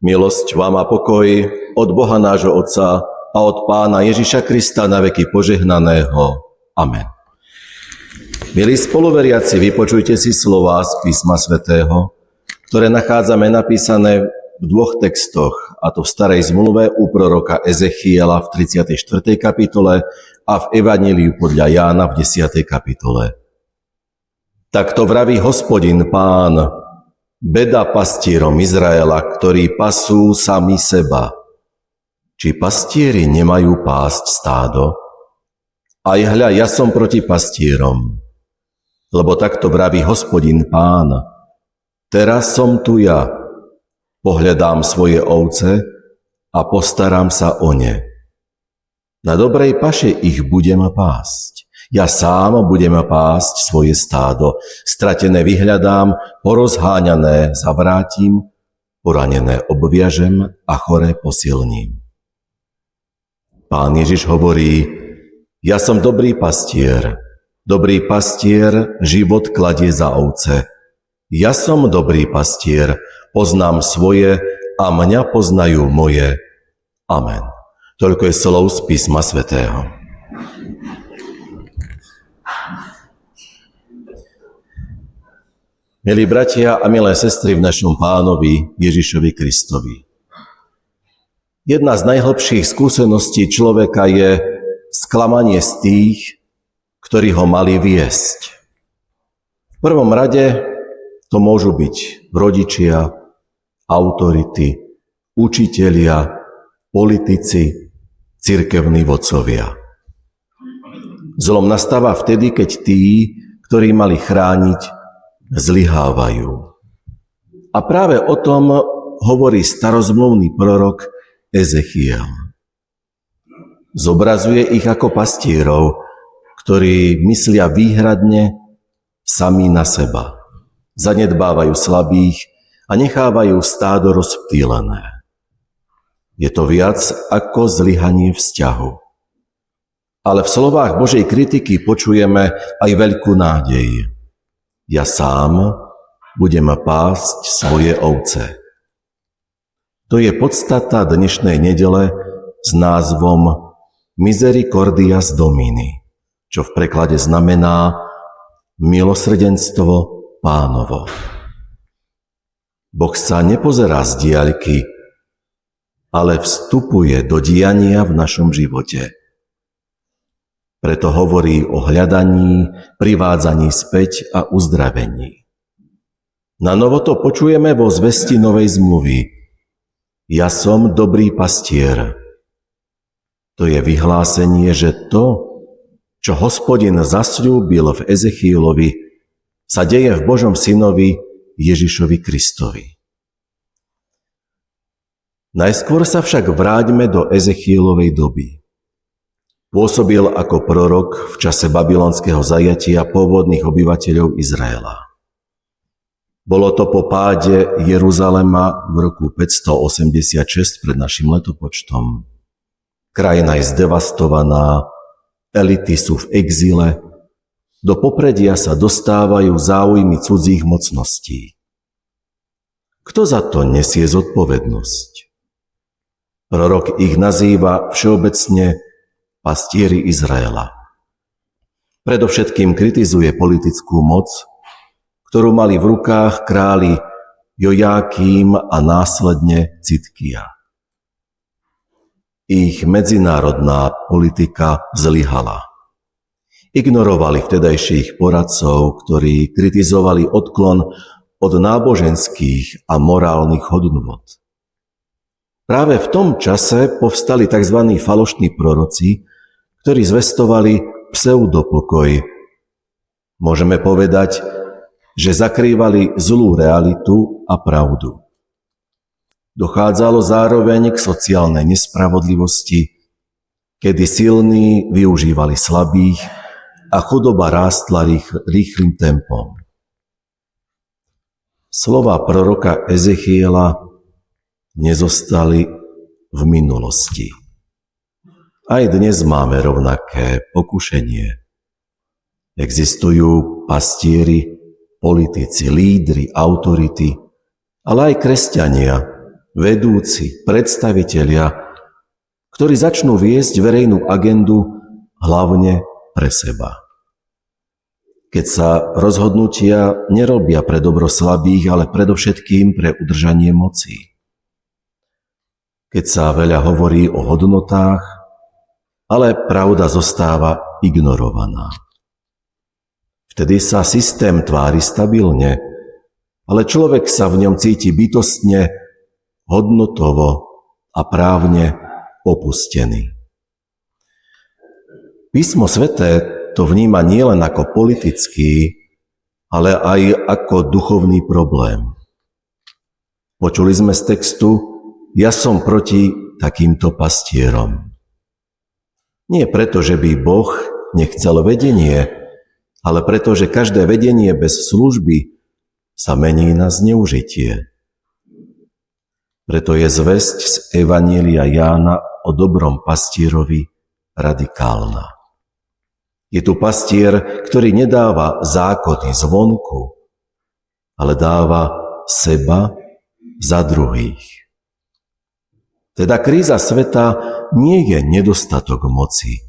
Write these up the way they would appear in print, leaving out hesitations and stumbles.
Milosť vám a pokoj od Boha nášho Otca a od Pána Ježiša Krista na veky požehnaného. Amen. Milí spoluveriaci, vypočujte si slová z Písma svätého, ktoré nachádzame napísané v dvoch textoch, a to v Starej zmluve u proroka Ezechiela v 34. kapitole a v Evanjeliu podľa Jána v 10. kapitole. Takto vraví Hospodin Pán: beda pastierom Izraela, ktorí pasú sami seba. Či pastieri nemajú pásť stádo? Aj hľa, ja som proti pastierom. Lebo takto vraví Hospodin Pán: teraz som tu ja, pohľadám svoje ovce a postaram sa o ne. Na dobrej paše ich budem pásť. Ja sám budem pásť svoje stádo. Stratené vyhľadám, porozháňané zavrátim, poranené obviažem a choré posilním. Pán Ježiš hovorí: ja som dobrý pastier. Dobrý pastier život kladie za ovce. Ja som dobrý pastier, poznám svoje a mňa poznajú moje. Amen. Toľko je slov z Písma svätého. Milí bratia a milé sestry v našom Pánovi Ježišovi Kristovi. Jedna z najhlbších skúseností človeka je sklamanie z tých, ktorí ho mali viesť. V prvom rade to môžu byť rodičia, autority, učitelia, politici, cirkevní vodcovia. Zlom nastáva vtedy, keď tí, ktorí mali chrániť, zlyhávajú. A práve o tom hovorí starozmluvný prorok Ezechiel. Zobrazuje ich ako pastierov, ktorí myslia výhradne sami na seba. Zanedbávajú slabých a nechávajú stádo rozptýlené. Je to viac ako zlyhanie vzťahu. Ale v slovách Božej kritiky počujeme aj veľkú nádej. Ja sám budem pásť svoje ovce. To je podstata dnešnej nedele s názvom Misericordias Domini, čo v preklade znamená milosrdenstvo Pánovo. Boh sa nepozerá z diaľky, ale vstupuje do diania v našom živote. Preto hovorí o hľadaní, privádzaní späť a uzdravení. Na novo to počujeme vo zvesti Novej zmluvy. Ja som dobrý pastier. To je vyhlásenie, že to, čo Hospodin zasľúbil v Ezechielovi, sa deje v Božom synovi Ježišovi Kristovi. Najskôr sa však vráťme do Ezechielovej doby. Pôsobil ako prorok v čase babylonského zajatia pôvodných obyvateľov Izraela. Bolo to po páde Jeruzalema v roku 586 pred našim letopočtom. Krajina je zdevastovaná, elity sú v exíle, do popredia sa dostávajú záujmy cudzích mocností. Kto za to nesie zodpovednosť? Prorok ich nazýva všeobecne pastieri Izraela. Predovšetkým kritizuje politickú moc, ktorú mali v rukách králi Jojákím a následne Citkia. Ich medzinárodná politika zlyhala. Ignorovali vtedajších poradcov, ktorí kritizovali odklon od náboženských a morálnych hodnôt. Práve v tom čase povstali tzv. Falošní proroci, ktorí zvestovali pseudopokoj. Môžeme povedať, že zakrývali zlú realitu a pravdu. Dochádzalo zároveň k sociálnej nespravodlivosti, kedy silní využívali slabých a chudoba rástla rýchlym tempom. Slová proroka Ezechiela nezostali v minulosti. Aj dnes máme rovnaké pokušenie. Existujú pastieri, politici, lídri, autority, ale aj kresťania, vedúci, predstavitelia, ktorí začnú viesť verejnú agendu hlavne pre seba. Keď sa rozhodnutia nerobia pre dobro slabých, ale predovšetkým pre udržanie moci. Keď sa veľa hovorí o hodnotách, ale pravda zostáva ignorovaná. Vtedy sa systém tvári stabilne, ale človek sa v ňom cíti bytostne, hodnotovo a právne opustený. Písmo sväté to vníma nielen ako politický, ale aj ako duchovný problém. Počuli sme z textu: ja som proti takýmto pastierom. Nie preto, že by Boh nechcel vedenie, ale preto, že každé vedenie bez služby sa mení na zneužitie. Preto je zvesť z Evanjelia Jána o dobrom pastierovi radikálna. Je tu pastier, ktorý nedáva zákony zvonku, ale dáva seba za druhých. Teda kríza sveta nie je nedostatok moci,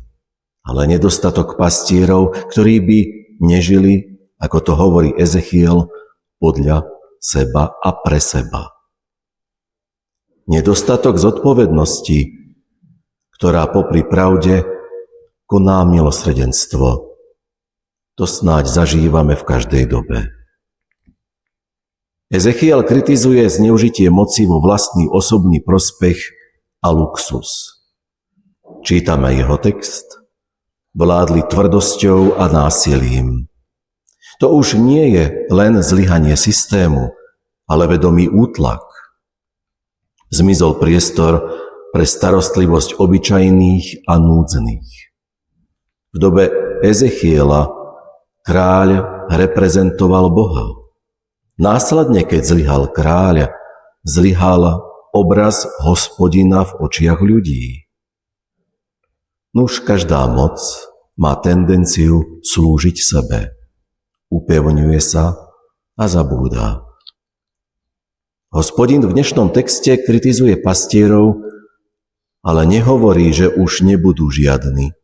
ale nedostatok pastierov, ktorí by nežili, ako to hovorí Ezechiel, podľa seba a pre seba. Nedostatok zodpovednosti, ktorá popri pravde koná milosrdenstvo. To snáď zažívame v každej dobe. Ezechiel kritizuje zneužitie moci vo vlastný osobný prospech a luxus. Čítame jeho text. Vládli tvrdosťou a násilím. To už nie je len zlyhanie systému, ale vedomý útlak. Zmizol priestor pre starostlivosť obyčajných a núdznych. V dobe Ezechiela kráľ reprezentoval Boha. Následne, keď zlyhal kráľ, zlyhal obraz Hospodina v očiach ľudí. Nuž každá moc má tendenciu slúžiť sebe. Upevňuje sa a zabúda. Hospodin v dnešnom texte kritizuje pastierov, ale nehovorí, že už nebudú žiadni.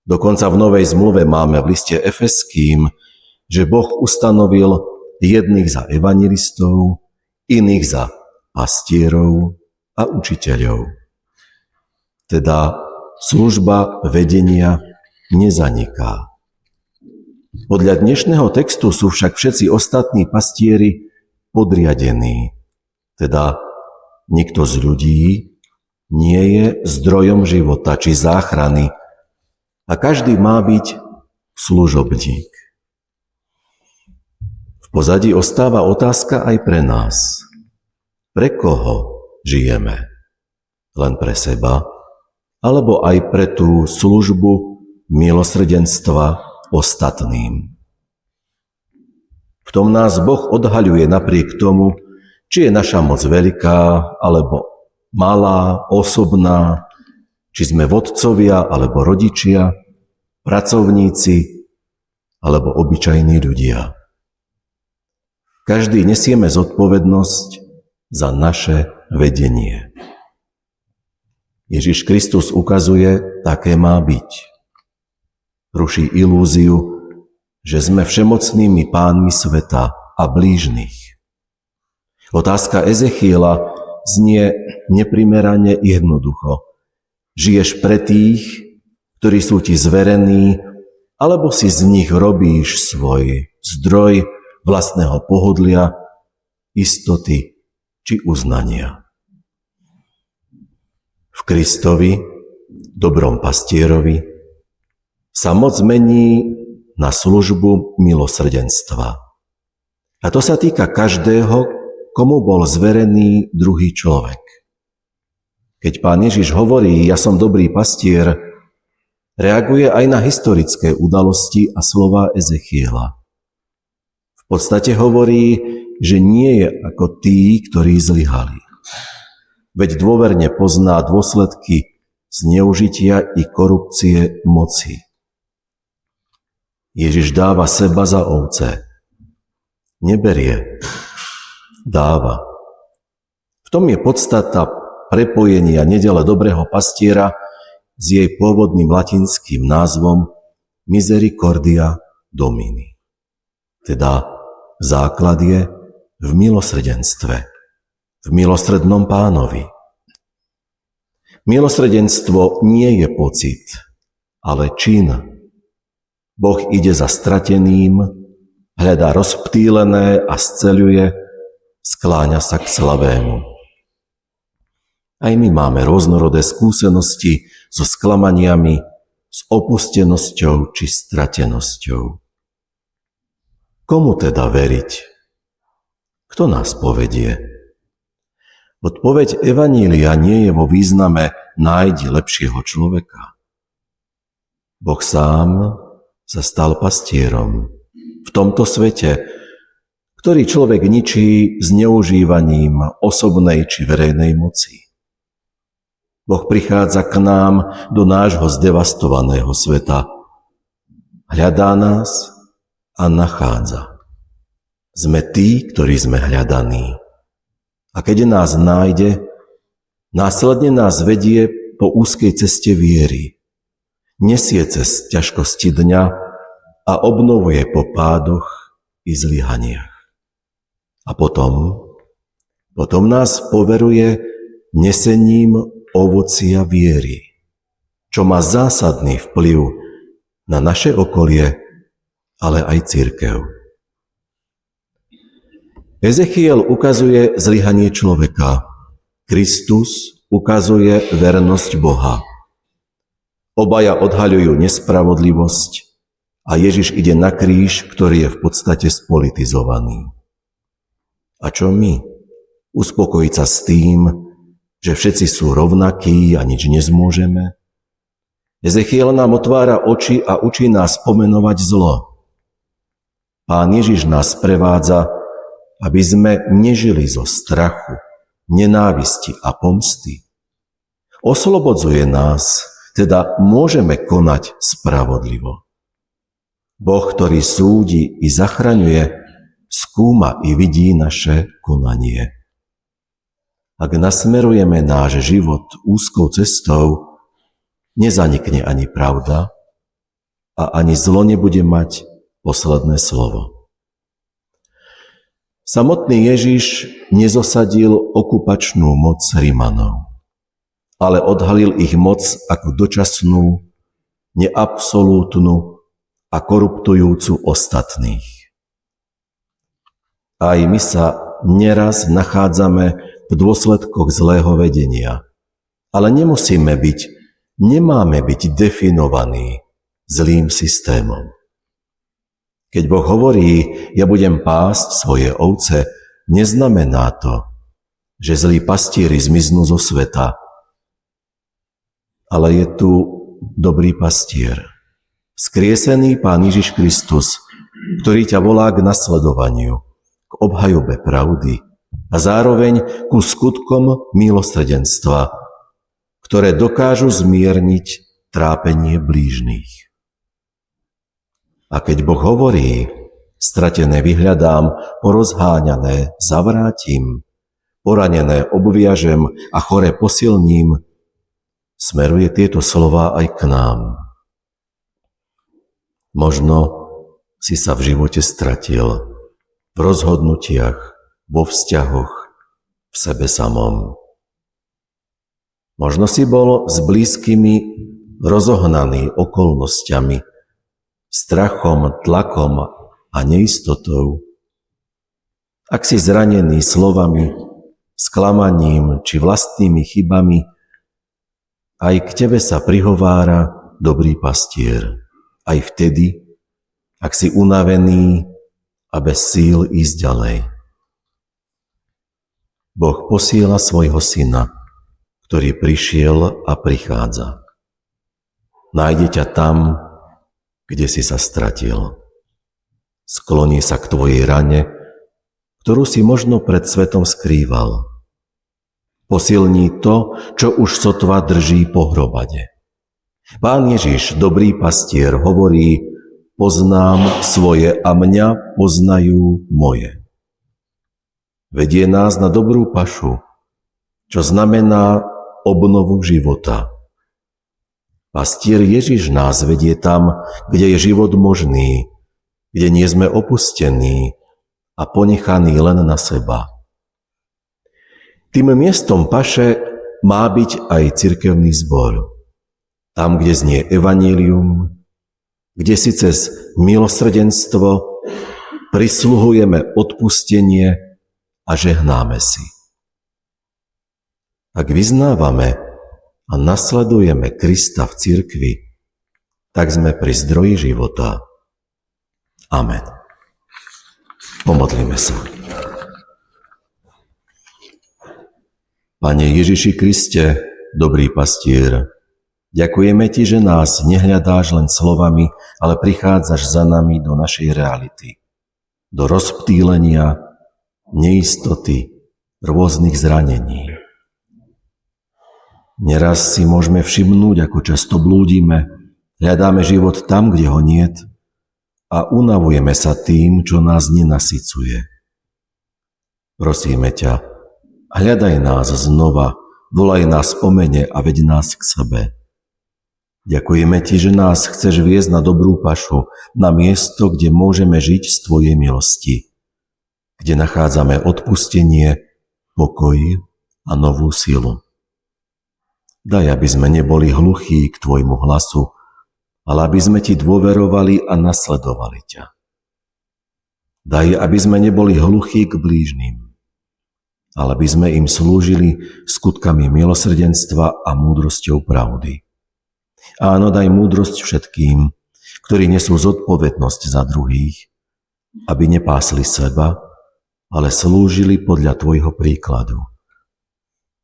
Dokonca v Novej zmluve máme v liste Efeským, že Boh ustanovil jedných za evanjelistov, iných za pastierov a učiteľov. Teda služba vedenia nezaniká. Podľa dnešného textu sú však všetci ostatní pastieri podriadení. Teda nikto z ľudí nie je zdrojom života či záchrany a každý má byť služobník. V pozadí ostáva otázka aj pre nás. Pre koho žijeme? Len pre seba? Alebo aj pre tú službu milosrdenstva ostatným? V tom nás Boh odhaľuje napriek tomu, či je naša moc veľká alebo malá, osobná, či sme vodcovia alebo rodičia, pracovníci alebo obyčajní ľudia. Každý nesieme zodpovednosť za naše vedenie. Ježiš Kristus ukazuje, také má byť. Ruší ilúziu, že sme všemocnými pánmi sveta a blížnych. Otázka Ezechiela znie neprimerane jednoducho. Žiješ pre tých, ktorí sú ti zverení, alebo si z nich robíš svoj zdroj vlastného pohodlia, istoty či uznania. V Kristovi, dobrom pastierovi, sa moc mení na službu milosrdenstva. A to sa týka každého, komu bol zverený druhý človek. Keď Pán Ježiš hovorí, ja som dobrý pastier, reaguje aj na historické udalosti a slová Ezechiela. V podstate hovorí, že nie je ako tí, ktorí zlyhali. Veď dôverne pozná dôsledky zneužitia i korupcie moci. Ježiš dáva seba za ovce. Neberie, dáva. V tom je podstata prepojenia nedele dobrého pastiera s jej pôvodným latinským názvom Misericordia Domini. Teda základ je v milosrdenstve, v milosrdnom Pánovi. Milosrdenstvo nie je pocit, ale čin. Boh ide za strateným, hľadá rozptýlené a sceľuje, skláňa sa k slabému. Aj my máme rôznorodé skúsenosti so sklamaniami, s opustenosťou či stratenosťou. Komu teda veriť? Kto nás povedie? Odpoveď Evanília nie je vo význame nájdi lepšieho človeka. Boh sám sa stal pastierom v tomto svete, ktorý človek ničí zneužívaním osobnej či verejnej moci. Boh prichádza k nám do nášho zdevastovaného sveta. Hľadá nás a nachádza. Sme tí, ktorí sme hľadaní. A keď nás nájde, následne nás vedie po úzkej ceste viery. Nesie cez ťažkosti dňa a obnovuje po pádoch i zlyhaniach. A potom nás poveruje nesením ovocia viery, čo má zásadný vplyv na naše okolie, ale aj cirkev. Ezechiel ukazuje zlyhanie človeka. Kristus ukazuje vernosť Boha. Obaja odhaľujú nespravodlivosť a Ježiš ide na kríž, ktorý je v podstate spolitizovaný. A čo my? Uspokojiť sa s tým, že všetci sú rovnakí a nič nezmôžeme? Ezechiel nám otvára oči a učí nás pomenovať zlo. Pán Ježiš nás prevádza, aby sme nežili zo strachu, nenávisti a pomsty. Oslobodzuje nás, teda môžeme konať spravodlivo. Boh, ktorý súdi i zachraňuje, skúma i vidí naše konanie. Ak nasmerujeme náš život úzkou cestou, nezanikne ani pravda a ani zlo nebude mať posledné slovo. Samotný Ježiš nezosadil okupačnú moc Rimanov, ale odhalil ich moc ako dočasnú, neabsolútnu a koruptujúcu ostatných. Aj my sa neraz nachádzame v dôsledkoch zlého vedenia, ale nemáme byť definovaní zlým systémom. Keď Boh hovorí, ja budem pásť svoje ovce, neznamená to, že zlí pastieri zmiznú zo sveta. Ale je tu dobrý pastier, vzkriesený Pán Ježiš Kristus, ktorý ťa volá k nasledovaniu, k obhajobe pravdy a zároveň ku skutkom milosrdenstva, ktoré dokážu zmierniť trápenie blížnych. A keď Boh hovorí, stratené vyhľadám, porozháňané zavrátim, poranené obviažem a choré posilním, smeruje tieto slová aj k nám. Možno si sa v živote stratil, v rozhodnutiach, vo vzťahoch, v sebe samom. Možno si bol s blízkymi rozohnaný okolnostiami, strachom, tlakom a neistotou. Ak si zranený slovami, sklamaním či vlastnými chybami, aj k tebe sa prihovára dobrý pastier. Aj vtedy, ak si unavený a bez síl ísť ďalej. Boh posiela svojho syna, ktorý prišiel a prichádza. Nájde ťa tam, kde si sa stratil. Skloní sa k tvojej rane, ktorú si možno pred svetom skrýval. Posilní to, čo už sotva drží po hrobade. Pán Ježiš, dobrý pastier, hovorí, poznám svoje a mňa poznajú moje. Vedie nás na dobrú pašu, čo znamená obnovu života. Pastier Ježiš nás vedie tam, kde je život možný, kde nie sme opustení a ponechaní len na seba. Tým miestom paše má byť aj cirkevný zbor. Tam, kde znie evanjelium, kde si cez milosrdenstvo prisluhujeme odpustenie a žehnáme si. Ak vyznávame a nasledujeme Krista v cirkvi, tak sme pri zdroji života. Amen. Pomodlíme sa. Pane Ježiši Kriste, dobrý pastier, ďakujeme Ti, že nás nehľadáš len slovami, ale prichádzaš za nami do našej reality, do rozptýlenia, neistoty, rôznych zranení. Neraz si môžeme všimnúť, ako často blúdime, hľadáme život tam, kde ho niet a unavujeme sa tým, čo nás nenasycuje. Prosíme ťa, hľadaj nás znova, volaj nás po mene a veď nás k sebe. Ďakujeme Ti, že nás chceš viesť na dobrú pašu, na miesto, kde môžeme žiť z Tvojej milosti, kde nachádzame odpustenie, pokoj a novú silu. Daj, aby sme neboli hluchí k Tvojmu hlasu, ale aby sme Ti dôverovali a nasledovali ťa. Daj, aby sme neboli hluchí k blížnym, ale aby sme im slúžili skutkami milosrdenstva a múdrosťou pravdy. Áno, daj múdrosť všetkým, ktorí nesú zodpovednosť za druhých, aby nepásli seba, ale slúžili podľa Tvojho príkladu.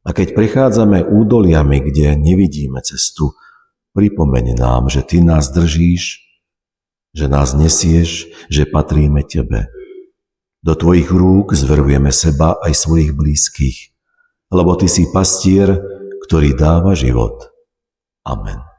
A keď prechádzame údoliami, kde nevidíme cestu, pripomeň nám, že Ty nás držíš, že nás nesieš, že patríme Tebe. Do Tvojich rúk zverujeme seba aj svojich blízkych, lebo Ty si pastier, ktorý dáva život. Amen.